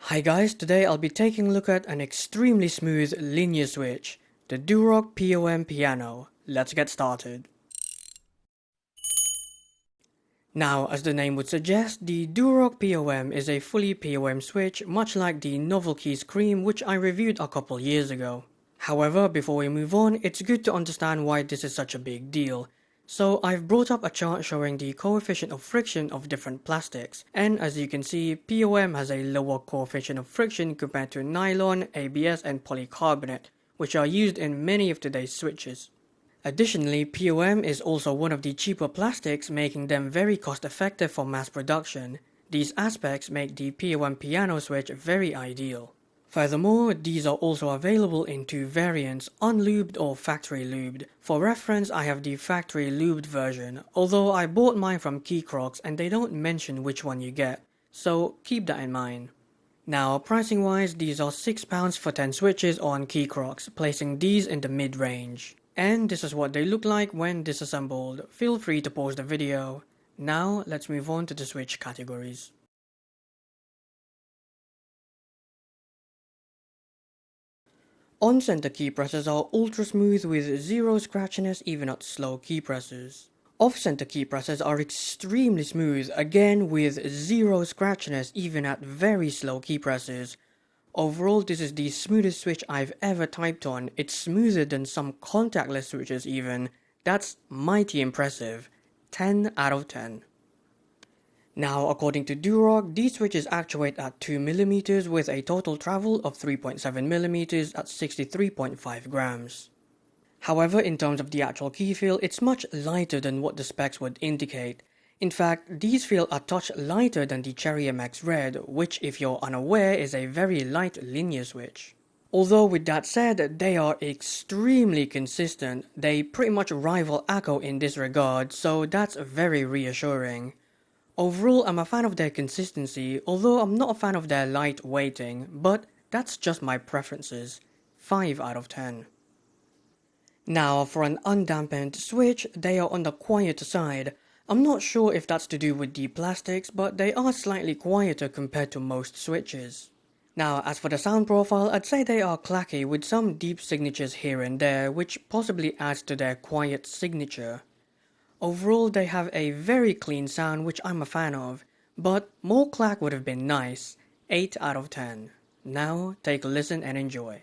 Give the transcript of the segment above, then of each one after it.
Hi guys, today I'll be taking a look at an extremely smooth linear switch, the Durock POM Piano. Let's get started. Now, as the name would suggest, the Durock POM is a fully POM switch, much like the Novel Keys Cream which I reviewed a couple years ago. However, before we move on, it's good to understand why this is such a big deal. So I've brought up a chart showing the coefficient of friction of different plastics, and as you can see, POM has a lower coefficient of friction compared to nylon, ABS and polycarbonate, which are used in many of today's switches. Additionally, POM is also one of the cheaper plastics, making them very cost effective for mass production. These aspects make the POM piano switch very ideal. Furthermore, these are also available in two variants, unlubed or factory lubed. For reference, I have the factory lubed version, although I bought mine from Keycaps and they don't mention which one you get, so keep that in mind. Now, pricing wise, these are £6 for 10 switches on Keycaps, placing these in the mid-range. And this is what they look like when disassembled. Feel free to pause the video. Now, let's move on to the switch categories. On-center key presses are ultra smooth with zero scratchiness even at slow key presses. Off-center key presses are extremely smooth, again with zero scratchiness even at very slow key presses. Overall, this is the smoothest switch I've ever typed on. It's smoother than some contactless switches even. That's mighty impressive. 10 out of 10. Now, according to Durock, these switches actuate at 2mm with a total travel of 3.7mm at 63.5 grams. However, in terms of the actual key feel, it's much lighter than what the specs would indicate. In fact, these feel a touch lighter than the Cherry MX Red, which if you're unaware is a very light linear switch. Although with that said, they are extremely consistent. They pretty much rival Akko in this regard, so that's very reassuring. Overall, I'm a fan of their consistency, although I'm not a fan of their light weighting, but that's just my preferences. 5 out of 10. Now, for an undampened switch, they are on the quieter side. I'm not sure if that's to do with the plastics, but they are slightly quieter compared to most switches. Now, as for the sound profile, I'd say they are clacky with some deep signatures here and there, which possibly adds to their quiet signature. Overall, they have a very clean sound, which I'm a fan of, but more clack would have been nice. 8 out of 10. Now, take a listen and enjoy.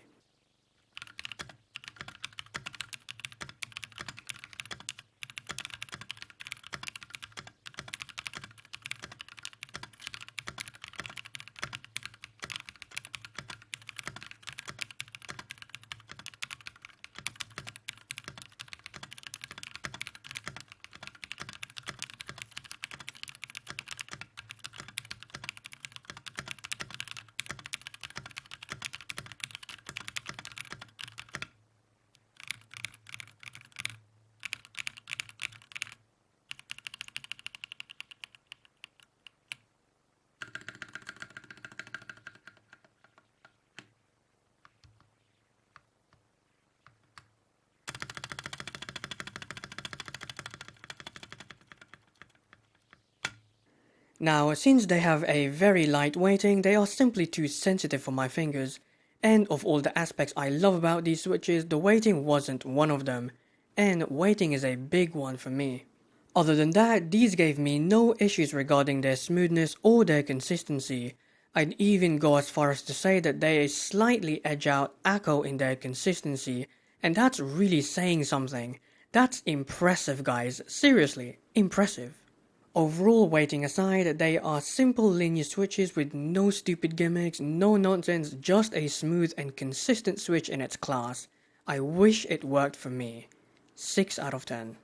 Now, since they have a very light weighting, they are simply too sensitive for my fingers. And of all the aspects I love about these switches, the weighting wasn't one of them. And weighting is a big one for me. Other than that, these gave me no issues regarding their smoothness or their consistency. I'd even go as far as to say that they slightly edge out Akko in their consistency, and that's really saying something. That's impressive, guys. Seriously, impressive. Overall, weighting aside, they are simple linear switches with no stupid gimmicks, no nonsense, just a smooth and consistent switch in its class. I wish it worked for me. 6 out of 10.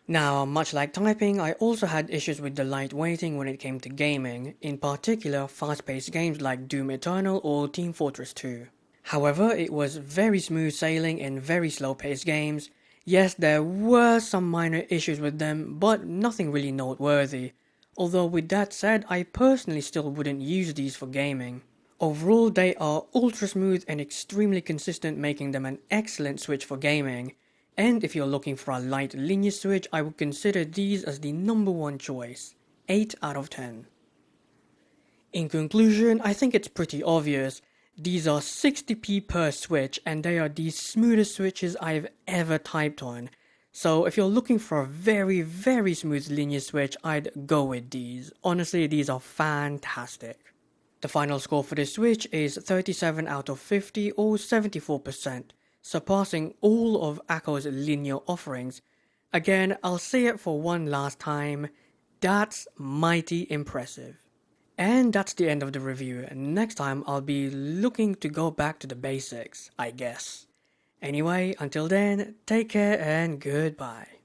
Now, much like typing, I also had issues with the light weighting when it came to gaming, in particular fast-paced games like Doom Eternal or Team Fortress 2. However, it was very smooth sailing in very slow-paced games. Yes, there were some minor issues with them, but nothing really noteworthy. Although with that said, I personally still wouldn't use these for gaming. Overall, they are ultra smooth and extremely consistent, making them an excellent switch for gaming. And if you're looking for a light linear switch, I would consider these as the number one choice. 8 out of 10. In conclusion, I think it's pretty obvious. These are 60p per switch and they are the smoothest switches I've ever typed on. So if you're looking for a very, very smooth linear switch, I'd go with these. Honestly, these are fantastic. The final score for this switch is 37 out of 50 or 74%, surpassing all of Acco's linear offerings. Again, I'll say it for one last time, that's mighty impressive. And that's the end of the review. Next time I'll be looking to go back to the basics, I guess. Anyway, until then, take care and goodbye.